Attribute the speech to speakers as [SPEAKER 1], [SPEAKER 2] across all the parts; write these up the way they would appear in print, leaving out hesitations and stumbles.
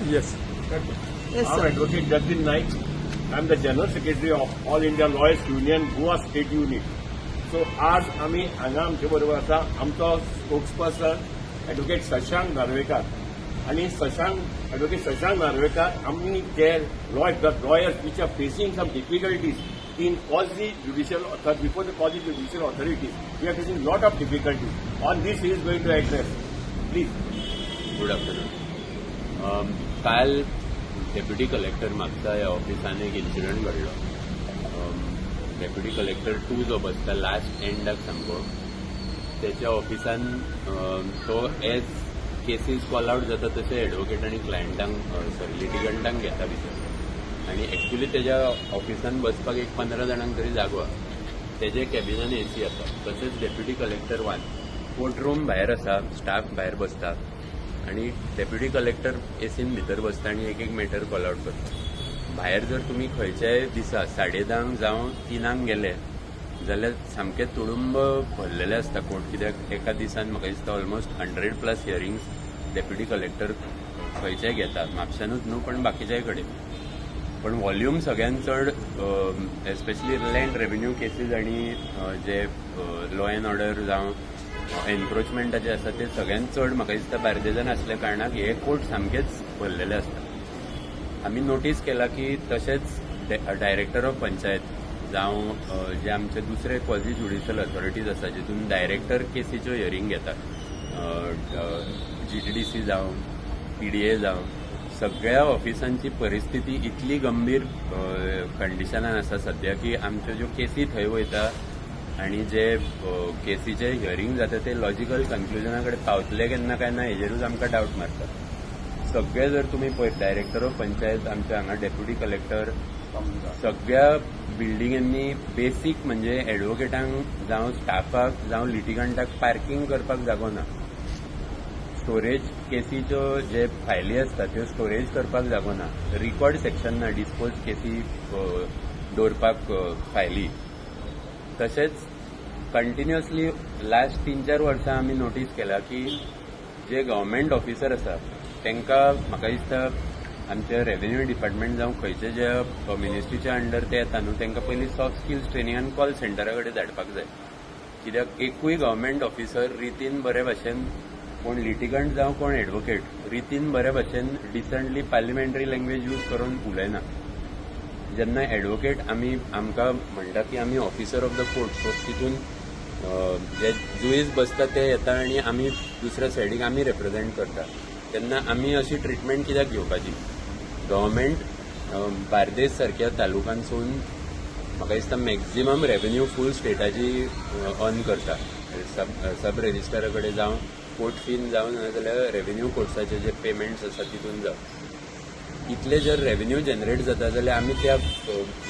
[SPEAKER 1] Yes.
[SPEAKER 2] Yes,
[SPEAKER 3] I'm
[SPEAKER 2] sir.
[SPEAKER 3] Advocate Jagdin Naik. I'm the General Secretary of All India Lawyers Union, Goa State Unit. So आज आम्ही हांगा आमचे बरोबर आसा आमचो स्पोक्सपर्सन ॲडव्होकेट शशांक नार्वेकर आणि ॲडव्होकेट शशांक नार्वेकर आम्ही जे lawyers which are facing some difficulties in quasi judicial authority, before the quasi judicial authorities, we are facing lot of difficulties. On this he is going to address. Please.
[SPEAKER 4] Good afternoon. काल deputy collector Mapusa ह्या ऑफिसान एक incident घडलो. Deputy collector 2 जो बसता last एंडाक सामको त्याच्या ऑफिसान तो एज केसीस कॉल आउट जाता तशें एडवोकेट आनी क्लायंटांक लिटिगंटांक घेता भितर आनी एक्चुली त्याच्या ऑफिसान बसपाक एक 15 जाणांक तरी जागो आसा. तेजे कॅबिनान एसी आसा. तशेंच डेप्युटी कलेक्टर 1 कोर्ट रूम भायर आसा, स्टाफ भायर बसता आणि डेप्युटी कलेक्टर एसीन भितर बसता आणि एक मॅटर कॉल आउट करता. भायर जर तुम्ही खंयच्याय दिसा 10:30 जावं 3 गेले जाल्यार सामके तुडुंब भरलेले आसता कोर्ट. कित्याक एका दिसान म्हाका दिसता ऑलमोस्ट 100+ हियरिंग्स डेप्युटी कलेक्टर खंयचेय घेता. म्हापशानूच न्हू पण बाकीच्याय कडेन. पण व्हॉल्यूम सगळ्यात चड एस्पेशली लँड रेव्हेन्यू केसीस आणि जे लॉ अँड ऑर्डर जावं एन्क्रोचमेंटाचे आसा ते सगळ्यात चड म्हाका दिसता बार्देजान असल्या कारणाक हे कोर्ट सामकेच भरलेले आसता. आमी नोटीस केला की तशेंच डायरेक्टर ऑफ पंचायत जावं जे आमचे दुसरे क्वाझी ज्युडिशियल अथॉरिटीज आसा जितून डायरेक्टर केसीच्यो हियरिंग घेतात, GTDC जावं PDA जावं, सगळ्या ऑफिसांची परिस्थिती इतली गंभीर कंडिशनान आसा सध्या की आमच्यो ज्यो केसी थंय वयता आणि जे केसीचे हियरिंग जाता ते लॉजिकल कन्क्लुजना कडेन पावतले केन्ना काय ना हेजेरूच आमकां डावट मारता. सगळे जर तुम्ही पळयत डायरेक्टर ऑफ पंचायत आमचे हांगा डेप्युटी कलेक्टर सगळ्या बिल्डिंगांनी बेसीक म्हणजे एडवोकेटांक जावं स्टाफाक जावं लिटिगंटाक पार्किंग करपाक जागो ना. स्टोरेज केसीच्यो जे फायली आसता त्यो स्टोरेज करपाक जागो ना. रिकॉर्ड सेक्शन ना डिस्पोज केसी दवरपाक फायली. तशेंच कंटिन्युअसली लास्ट 3-4 वर्सां आमी नोटीस केला की जे गव्हर्मेंट ऑफिसर आसा तांकां म्हाका दिसता आमचे रेव्हेन्यू डिपार्टमेंट जावं खंयचे जे मिनिस्ट्रीच्या अंडर ते येता न्हू तांकां पयलीं सॉफ्ट स्किल्स ट्रेनिंगान कॉल सेंटरा कडेन धाडपाक जाय. कित्याक एकूय गव्हर्मेंट ऑफिसर रितीन बरे भाशेन कोण लिटिगंट जावं कोण एडवोकेट रितीन बरे भाशेन डिसंटली पार्लिमेंटरी लँग्वेज यूज करून उलयना. जेन्ना एडवोकेट आमकां म्हणटा की आमी officer of the court so तितून जे जुईज बसता ते येता आणि आमी दुसऱ्या सायडीक आमी रिप्रेझेंट करता तेन्ना आमी अशी ट्रिटमेंट कित्याक घेवपाची. गव्हर्मेंट बार्देस सारक्या तालुक्यांसून म्हाका दिसता मॅक्झिमम रेव्हेन्यू फूल स्टेटाची अर्न करता. सब रेजिस्ट्रारा कडेन जावं कोर्ट फीन जावं नाजाल्यार रेव्हेन्यू कोर्ट्साचे जे पेमेंट्स आसा तितून जावं इतले जर रेव्हेन्यू जनरेट जाता जाल्यार आमी त्या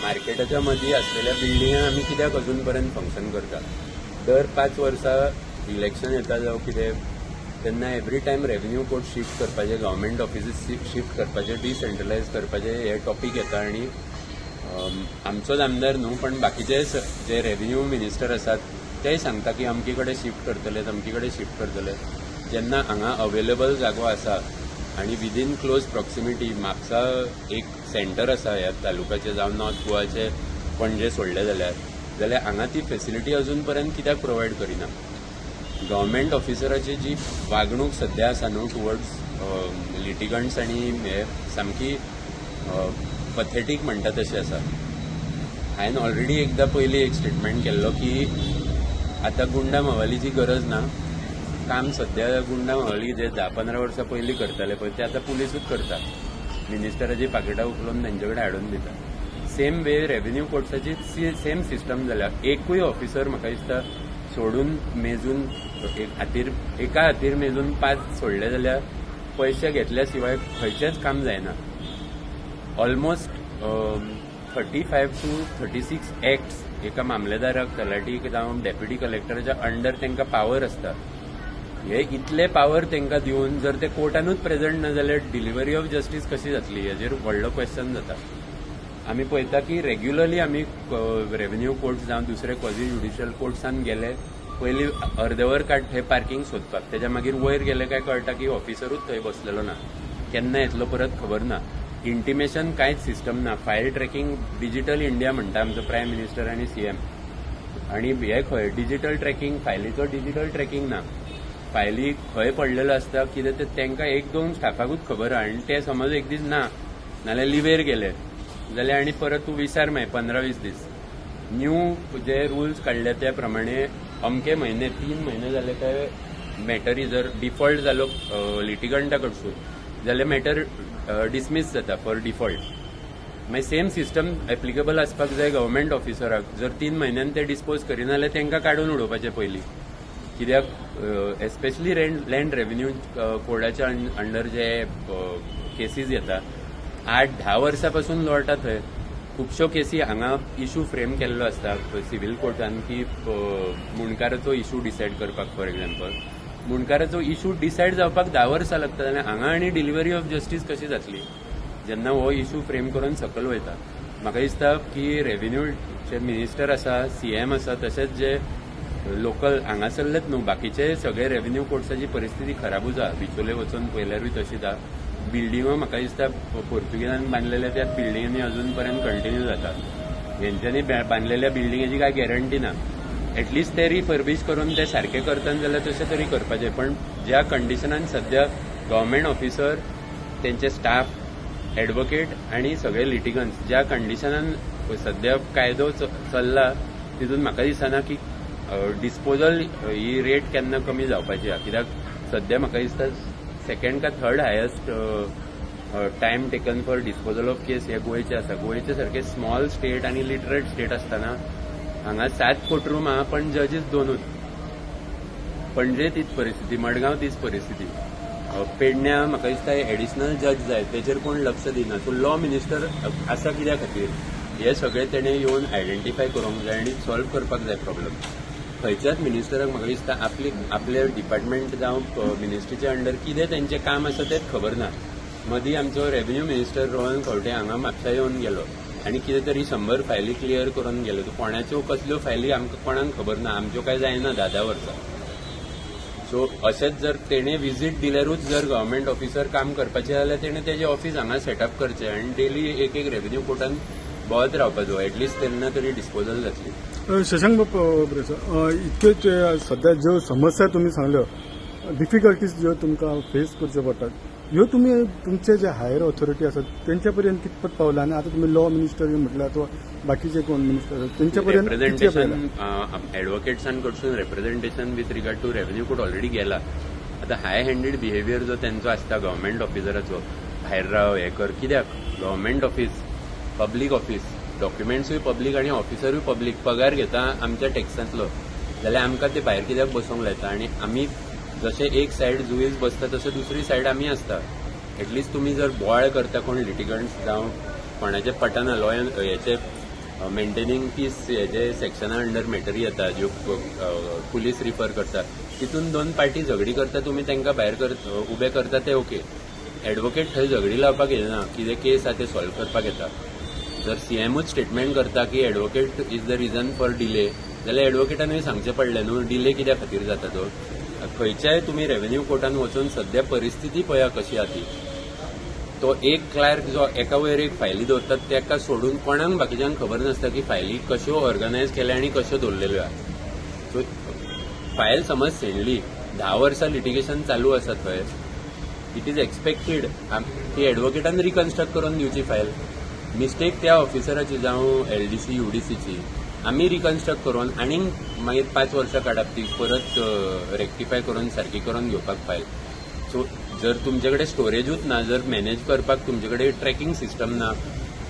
[SPEAKER 4] मार्केटाच्या मदीं आसलेल्या बिल्डिंगान आमी कित्याक अजून पर्यंत फंक्शन करता. दर 5 वर्सां इलेक्शन येता जावं कितें तेन्ना every time revenue court shift करपाचे, गव्हर्मेंट ऑफिसीस शिफ्ट करपाचे, डिसेंट्रलायज करपाचे हे टॉपीक येता. आनी आमचोच आमदार न्हू पण बाकीचे जे रेव्हेन्यू मिनिस्टर आसात तेय सांगता की अमके कडेन शिफ्ट करतले अमके कडेन शिफ्ट करतले. जेन्ना हांगा अवेलेबल जागो आसा आणि विदीन क्लोज प्रॉक्सिमिटी म्हापसा एक सेंटर आसा ह्या तालुक्याचे जावं नॉर्थ गोवाचे पणजे सोडले जाल्यार हांगा ती फेसिलिटी अजून पर्यंत कित्याक प्रोवायड करिना. गव्हर्मेंट ऑफिसराची जी वागणूक सध्या आसा न्हू टुवर्ड्स लिटिगंट्स आनी हे सामकी पथेटीक म्हणटा तशी आसा. हांवें ऑलरेडी एकदां पयलीं एक स्टेटमेंट केल्लो की आतां गुंडा मावालीची गरज ना. काम सध्या गुंडा मावाली जे 10-15 वर्सां पयलीं करताले पळय ते आतां पुलीसूच करता. मिनिस्टराची पाकिटां उखलून तांचे कडेन हाडून दिता. सेम वे रेव्हेन्यू कोर्ट्साची सेम सिस्टम जाल्या. एकूय ऑफिसर म्हाका दिसता सोडून मेजून एका हातीर मेजून 5 सोडले जाल्यार पयशे घेतल्या शिवाय खंयचेंच काम जायना. ऑलमोस्ट 35 to 36 एक्ट्स एका मामलेदाराक तलाटीक जावं डेप्युटी कलेक्टराच्या अंडर तांकां पावर आसता. हे इतले पावर तांकां दिवन जर ते कोर्टानूच प्रेझेंट ना जाल्यार डिलिव्हरी ऑफ जस्टीस कशी जातली हेजेर व्हडलो क्वेश्चन जाता. आमी पळयता की रेग्युलरली आमी रेव्हेन्यू कोर्ट्स जावं दुसरे क्वाझी ज्युडिशियल कोर्ट्सान गेले पयलीं अर्देवर काड थंय पार्किंग सोदपाक. तेच्या मागीर वयर गेले काय कळटा की ऑफिसरूच थंय बसलेलो ना. केन्ना येतलो परत खबर ना. इंटिमेशन कांयच सिस्टम ना. फायल ट्रॅकिंग डिजिटल इंडिया म्हणटा आमचो प्रायम मिनिस्टर आनी सीएम. आणि हे खंय डिजिटल ट्रॅकिंग, फायलीचो डिजिटल ट्रॅकिंग ना. फायली खंय पडलेलो आसता कितें ते तांकां 1-2 स्टाफाकूच खबर आहा. आनी ते समज एक दीस ना नाल्यार लिवेर गेले जाल्यार आनी परत तूं विचार मागीर 15-20 दीस. न्यू जे रुल्स काडले त्या प्रमाणे अमके म्हयने 3 म्हयने जाले काय मॅटर जर डिफॉल्ट जालो लिटिगंटा कडसून जाल्यार मॅटर डिसमीस जाता फॉर डिफॉल्ट. मागीर सेम सिस्टम एप्लिकेबल आसपाक जाय गव्हर्मेंट ऑफिसराक. जर 3 म्हयन्यान ते डिस्पोज करिना जाल्यार तांकां काडून उडोवपाचे पयलीं. कित्याक एस्पेशली लँड रेव्हेन्यू कोडाच्या अंडर जे केसीस येता 8-10 वर्सां पासून लोळटा थंय. खुबश्यो केसी हांगा इशू फ्रेम केल्लो आसता सिव्हील कोर्टान की मुणकाराचो इशू डिसायड करपाक. फॉर एक्झाम्पल मुणकाराचो इशू डिसायड जावपाक 10 वर्सां लागतात आनी हांगा आनी डिलिव्हरी ऑफ जस्टीस कशी जातली जेन्ना हो इशू फ्रेम करून सकयल वयता. म्हाका दिसता की रेव्हेन्यूचे मिनिस्टर आसा, सीएम आसा, तशेंच जे लोकल हांगासरलेच न्हू बाकीचे सगळे रेव्हेन्यू कोर्ट्साची परिस्थिती खराबूच आहा. बिचोले वचून पयल्यारूय तशीच आहा. बिल्डिंगो म्हाका दिसता पोर्तुगेजान बांदलेल्या त्या बिल्डिंगांनी अजून पर्यंत कंटिन्यू जाता. हेंच्यांनी बांदलेल्या बिल्डिंगेची काय गॅरंटी ना. एटलिस्ट ते रिफर्बिश करून ते सारखे करतात जाल्यार तशें तरी करपाचें. पण ज्या कंडिशनान सध्या गव्हर्मेंट ऑफिसर, तेंचे स्टाफ, एडवोकेट आनी सगळे लिटिगन्स ज्या कंडिशनान सध्या कायदो चल्ला तितून म्हाका दिसना की डिस्पोजल ही रेट केन्ना कमी जावपाची आहा. कित्याक सध्या म्हाका दिसता 2nd का 3rd highest time taken for disposal of case हे गोंयचे आसा. गोंयचे सारखे स्मॉल स्टेट आनी लिटरेट स्टेट आसतना हांगा 7 कोर्टरूम आहा पण जजीस 2च. पणजे तीच परिस्थिती, मडगांव तीच परिस्थिती. पेडण्या म्हाका दिसता एडिशनल जज जाय तेचेर कोण लक्ष दिना. सो लॉ मिनिस्टर आसा कित्या खातीर हे सगळे तेणे येवन आयडेंटिफाय करूंक जाय आनी सॉल्व करपाक जाय प्रॉब्लेम. खंयच्याच मिनिस्टराक म्हाका दिसता आपले डिपार्टमेंट जावं मिनिस्ट्रीच्या अंडर कितें तेंचें काम आसा तेंच खबर ना. मदीं आमचो रेव्हेन्यू मिनिस्टर रोहन खंवटे हांगा म्हापसा येवन गेलो आनी कितें तरी 100 फायली क्लियर करून गेलो. कोणाच्यो कसल्यो फायली आमकां कोणाक खबर ना. आमच्यो काय जायना 10 वर्सां. सो अशेंच जर तेणे विजीट दिल्यारूच जर गव्हर्मेंट ऑफिसर काम करपाचें जाल्यार तेणे तेजें ऑफिस हांगा सेटअप करचें आनी डेली एक रेव्हेन्यू कोर्टान बोवात रावपाचो. एटलिस्ट तेन्ना तरी डिस्पोजल जातली.
[SPEAKER 1] शशांक इतके सध्या ज्यो समस्या तुम्ही सांगल्यो, डिफिकल्टीज ज्यो तुमकां फेस करच्यो पडटात, ह्यो तुमी तुमचे जे हायर ऑथॉरिटी आसात तेंच्या पर्यंत कितपत पावला आनी आतां तुमी लॉ मिनिस्टर म्हटल्यार अथवा बाकीचे कोण मिनिस्टर तेंच्या पर्यंत
[SPEAKER 4] रिप्रेझेंटेशन एडवोकेट्सां कडसून representation with regard to revenue court already गेला. आतां हाय हँडेड बिहेवियर जो तेंचो आसता गव्हर्मेंट ऑफिसराचो, भायर राव हे कर, कित्याक गव्हर्मेंट ऑफिस, पब्लीक ऑफिस, डॉक्युमेंट्सूय पब्लीक आनी ऑफिसरूय पब्लीक, पगार घेता आमच्या टॅक्सांतलो, जाल्यार आमकां ते भायर कित्याक बसोंक लायता. आनी आमी जशें एक सायड जुईज बसता तशें दुसरी सायड आमी आसता. एटलिस्ट तुमी जर बोवाळ करता कोण लिटिगंट्स जावं कोणाचे पटना लॉयन हेचे मेंटेनिंग पीस हेजे सेक्शना अंडर मॅटरी येता ज्यो पुलीस रिफर करता, तितून 2 पार्टी झगडी करता, तुमी तांकां भायर उबे करता ते ओके. एडवोकेट थंय झगडी लावपाक येना, कितें केस आहा ते सॉल्व करपाक येता. जर सीएमूच स्टेटमेंट करता की advocate is the region for delay, जाल्यार एडवोकेटानूय सांगचें पडलें न्हू डिले कित्या खातीर जाता तो. खंयच्याय तुमी रेव्हेन्यू कोर्टान वचून सध्या परिस्थिती पळया कशी आहा ती. तो एक क्लार्क जो एका वयर एक फायली दवरतात तेका सोडून कोणाक बाकीच्यांक खबर नासता की फायली कश्यो ऑर्गनायज केल्या आनी कश्यो दवरलेल्यो आहा. सो फायल समज शेणली, 10 वर्सां लिटिगेशन चालू आसा थंय, इट इज एक्सपेक्टेड की एडवोकेटान रिकन्स्ट्रक्ट करून दिवची फायल. मिस्टेक त्या ऑफिसराची जावं LDC UDCची आमी रिकन्स्ट्रक्ट करून आनीक मागीर 5 वर्सां काडप ती परत रेक्टिफाय करून सारकी करून घेवपाक फायल. सो जर तुमचे कडेन स्टोरेजूच ना, जर मॅनेज करपाक तुमचे कडेन ट्रॅकिंग सिस्टम ना,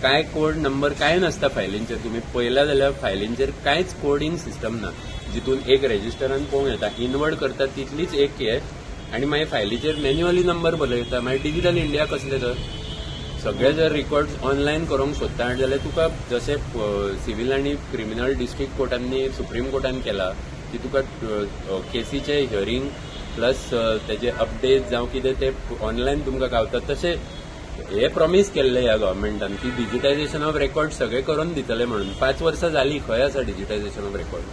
[SPEAKER 4] काय कोड नंबर काय नासता फायलींचेर, तुमी पळयला जाल्यार फायलींचेर कांयच कोडिंग सिस्टम ना जितून एक रेजिस्टरान पळोवंक येता. इनवर्ड करता तितलीच एक हे आनी मागीर फायलीचेर मॅन्युअली नंबर बरयता. मागीर डिजिटल इंडिया कसलें तर सगळे जर रिकॉर्ड्स ऑनलायन करूंक सोदता जाल्यार तुका जशें सिव्हील आनी क्रिमिनल डिस्ट्रिक्ट कोर्टांनी सुप्रीम कोर्टान केला की तुका केसीचे हियरींग प्लस तेजे अपडेट जावं कितें ते ऑनलायन तुमकां गावता. तशें हे प्रॉमीस केल्लें ह्या गव्हर्मेंटान की डिजिटायझेशन ऑफ रेकॉर्ड सगळे करून दितले म्हणून. 5 वर्सां जालीं, खंय आसा डिजिटायझेशन ऑफ रेकॉर्ड.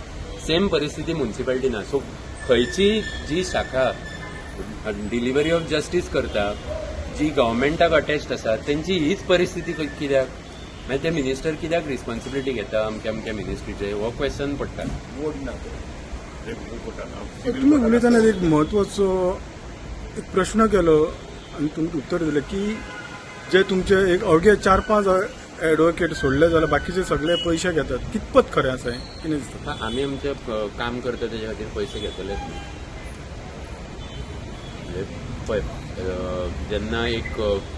[SPEAKER 4] सेम परिस्थिती म्युन्सिपालिटी ना. सो खंयची जी शाखा डिलिव्हरी ऑफ जस्टीस करता जी गव्हर्मेंटाक अटॅच्ड आसा त्यांची हीच परिस्थिती कित्याक मागीर ते मिनिस्टर कित्याक रिस्पॉन्सिबिलिटी घेता अमक्या मिनिस्ट्रीचे हो क्वेश्चन पडटा.
[SPEAKER 3] वोट ना रेव्हेन्यू कोर्टान
[SPEAKER 1] तुम्ही उलयतना एक म्हत्वाचो एक प्रश्न केलो आणि तुमचे उत्तर दिलें की जे तुमचे एक अवघे 4-5 एडवोकेट सोडले जाल्यार बाकीचे सगळे पैसे घेतात. कितपत खरें आसा हें कितें दिसता?
[SPEAKER 4] आमी आमचे काम करता तेच्या खातीर पैसे घेतलेच न्ही. म्हणजे पळय जेन्ना एक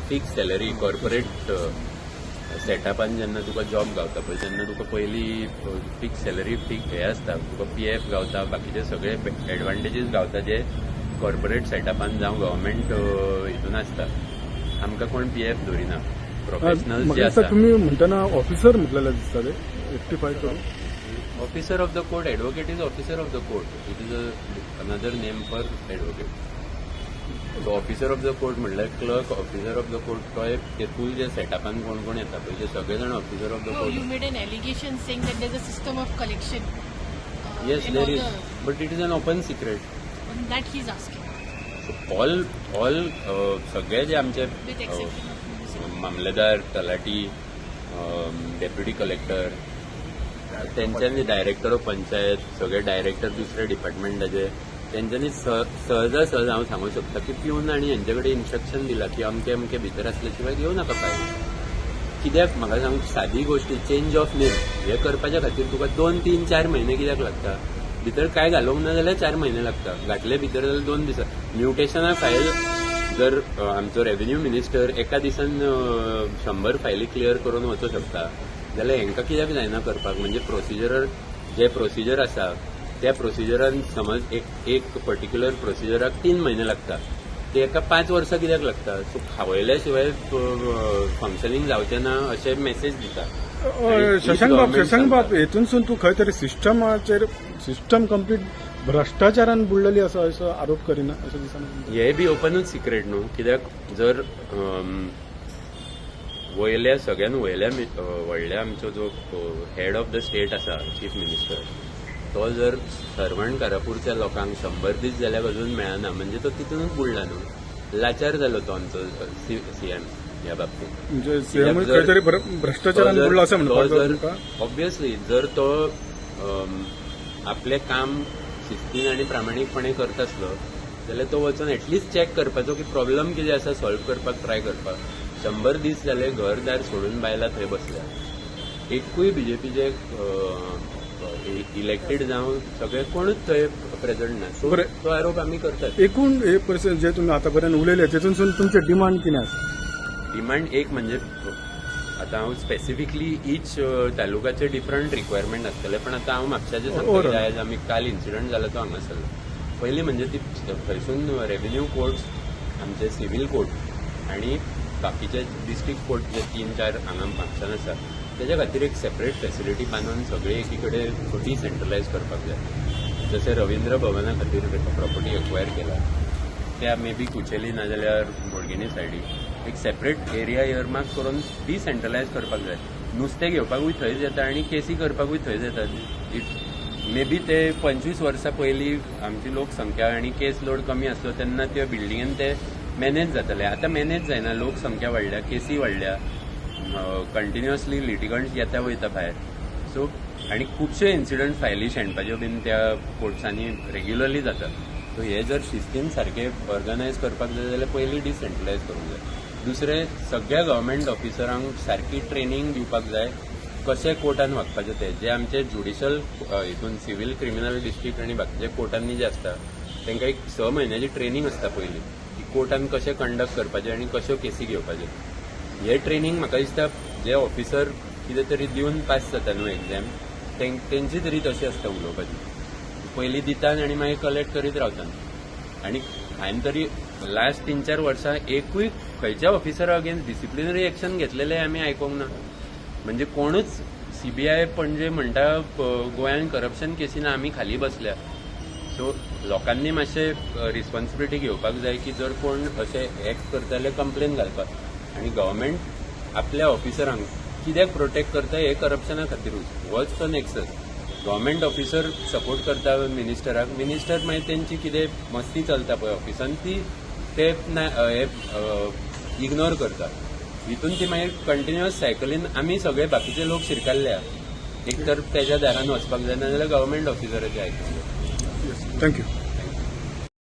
[SPEAKER 4] फिक्स सॅलरी कॉर्पोरेट सेटअपान जेन्ना तुका जॉब गावता पळय तेन्ना तुका पयली फिक्स सॅलरी हे आसता, तुका PF गावता, बाकीचे सगळे एडवांटेजीस गावता जे कॉर्पोरेट सेटअपान जावं गव्हर्मेंट हितून आसता. आमकां कोण PF धरिना. प्रोफेशनल्स जे
[SPEAKER 1] म्हाका
[SPEAKER 4] आसा
[SPEAKER 1] दिसता तुम्ही म्हणटना ऑफिसर म्हटलेले दिसता ते रेक्टिफाय करून.
[SPEAKER 4] Officer of the court, advocate is officer of the court. It is another name for advocate. So officer of the court म्हणल्यार clerk officer of the court तो तेतून जे सेटअपान कोण कोण येता पळय ते सगळे जाण officer of the
[SPEAKER 2] No,
[SPEAKER 4] court.
[SPEAKER 2] you made an allegation saying that there's a system of collection.
[SPEAKER 4] Yes
[SPEAKER 2] in
[SPEAKER 4] there
[SPEAKER 2] all
[SPEAKER 4] is,
[SPEAKER 2] the-
[SPEAKER 4] but it is an open secret.
[SPEAKER 2] on that he's asking,
[SPEAKER 4] all सगळे जे आमचे
[SPEAKER 2] with exception of municipal.
[SPEAKER 4] Mamlatdar, Talathi, deputy collector, त्यांच्यानी director of panchayat, सगळे director दुसऱ्या डिपार्टमेंटाचे त्यांच्यानी सहजासहज हांव सांगू शकता की पिवन आनी हेंचे कडेन इन्स्ट्रक्शन दिला की अमके अमके भितर असल्या शिवाय घेवं नाका फायल. कित्याक म्हाका सांग सादी गोष्ट चेंज ऑफ नेम हे करपाच्या खातीर तुका 2-3-4 महिने कित्याक लागता. भितर काय घालूंक ना जाल्यार 4 महिने लागता. घातले भितर जाल्यार 2 दिसां. म्युटेशना फायल जर आमचो रेव्हेन्यू मिनिस्टर एका दिसान 100 फायली क्लियर करून वचूंक शकता जाल्यार हेंकां कित्याक जायना करपाक. म्हणजे प्रोसिजर आसा त्या प्रोसिजरान समज एक पर्टिक्युलर प्रोसिजराक 3 महिने लागता ते एका 5 वर्सां कित्याक लागता. सो खावयल्या शिवाय फंक्शनिंग जावचें ना अशें मेसेज दिता.
[SPEAKER 1] शशांक बाब हेतूनसून तू खंय तरी सिस्टम कंप्लीट भ्रष्टाचारान बुडलेली असो आरोप करिना असं दिसना.
[SPEAKER 4] हे बी ओपनूच सिक्रेट न्हू. कित्याक जर वयल्या सगळ्यान व्हडल्या आमचो जो हेड ऑफ द स्टेट आसा चीफ मिनिस्टर तो जर सर्वंट कारापूरच्या लोकांक 100 दीस जाल्यार अजून मेळना म्हणजे तो तितूनच बुडला न्हू. लाचार जालो तो आमचो सीएम ह्या बाबतींत.
[SPEAKER 1] म्हणजे सीएम खंय तरी भ्रष्टाचारान बुडलो असं म्हणपाक.
[SPEAKER 4] ऑब्वियसली जर तो आपले काम शिस्तीन आनी प्रामाणीकपणे करता आसलो जाल्यार तो वचून एटलिस्ट चॅक करपाचो की प्रॉब्लम कितें आसा सॉल्व करपाक ट्राय करपाक. 100 दीस जाले घरदार सोडून बायला थंय बसल्या. एकूय बीजेपीचे इलेक्टेड जावन सगळे कोणूच थंय प्रेझेंट ना. सो तो आरोप आमी करतात.
[SPEAKER 1] एकूण हे पर्सेंट जे तुम्ही आतापर्यंत उलयले तेतूनसून तुमचे डिमांड कितें आसा?
[SPEAKER 4] डिमांड एक म्हणजे आता हांव स्पेसिफिकली ईच तालुक्याचे डिफरंट रिक्वायरमेंट आसतले पण आता हांव म्हापशाचे सांगता आयज आमी काल इन्सिडंट जाला तो हांगासरलो. पयलीं म्हणजे ती थंयसून रेव्हेन्यू कोर्ट्स आमचे सिव्हील कोर्ट आनी बाकीचे डिस्ट्रिक्ट कोर्ट जे 3-4 हांगा म्हापशान आसा तेच्या खातीर एक सेपरेट फॅसिलिटी बांदून सगळे एकी कडेन डिसेंट्रलायज करपाक जाय. जशें रवींद्र भवना खातीर प्रॉपर्टी एक्वायर केला त्या मे बी कुचेली नाजाल्यार बोडगिनी सायडीक एक सेपरेट एरिया इयरमार्क करून डिसेंट्रलायज करपाक जाय. नुस्तें घेवपाकूय थंयच येता आनी केसी करपाकूय थंयच येता. मे बी ते 25 वर्सां पयलीं आमची लोकसंख्या आनी केस लोड कमी आसलो तेन्ना त्या बिल्डिंगेन ते मॅनेज जाताले. आतां मॅनेज जायना. लोकसंख्या वाडल्या, केसी वाडल्या, कंटिन्युअसली लिटिगंट्स येता वयता भायर. सो आनी खुबशे इन्सिडंट फायली शेणपाच्यो बीन त्या कोर्ट्सांनी रेग्युलरली जातात. सो हे जर शिस्तीन सारखे ऑर्गनायज करपाक जाय जाल्यार पयलीं डिसेंट्रलायज करूंक जाय. दुसरें सगळ्या गव्हर्मेंट ऑफिसरांक सारकी ट्रेनिंग दिवपाक जाय कशें कोर्टान वागपाचें तें. जे आमचे ज्युडिशल हितून सिव्हील क्रिमिनल डिस्ट्रिक्ट आनी बाकीचे कोर्टांनी जे आसता तांकां एक 6 म्हयन्याची ट्रेनिंग आसता पयलीं की कोर्टान कशें कंडक्ट करपाचें आनी कश्यो केसी घेवपाच्यो. हे ट्रेनिंग म्हाका दिसता जे ऑफिसर कितें तरी दिवन पास जाता न्हू एग्जाम तेंची तरी तशी आसता उलोवपाची. पयलीं दितात आनी मागीर कलेक्ट करीत रावतात. आनी हांवें तरी लास्ट 3-4 वर्सां एकूय खंयच्या ऑफिसरा अगेन्स्ट डिसिप्लिनरी एक्शन घेतलेलें आमी आयकोंक ना. म्हणजे कोणूच CBI पणजे म्हणटा गोंयांत करप्शन केसीन आमी खाली बसल्या. सो लोकांनी मातशें रिस्पॉन्सिबिलिटी घेवपाक जाय की जर कोण अशें एक्ट करता जाल्यार कंप्लेन घालपाक. आनी गव्हर्मेंट आपल्या ऑफिसरांक कित्याक प्रोटेक्ट करता हे करप्शना खातीरूच. Watch the nexus. Government officer support करता मिनिस्टराक. मिनिस्टर मागीर तेंची कितें मस्ती चलता पळय ऑफिसान ती ते इग्नोर करता. हितून ती मागीर कंटिन्युअस सायकलीन आमी सगळे बाकीचे लोक शिरकाल्ल्या. एक तर तेज्या दारान वचपाक जाय नाजाल्यार गव्हर्मेंट ऑफिसराचें आयकूंक जाय.
[SPEAKER 1] थँक्यू.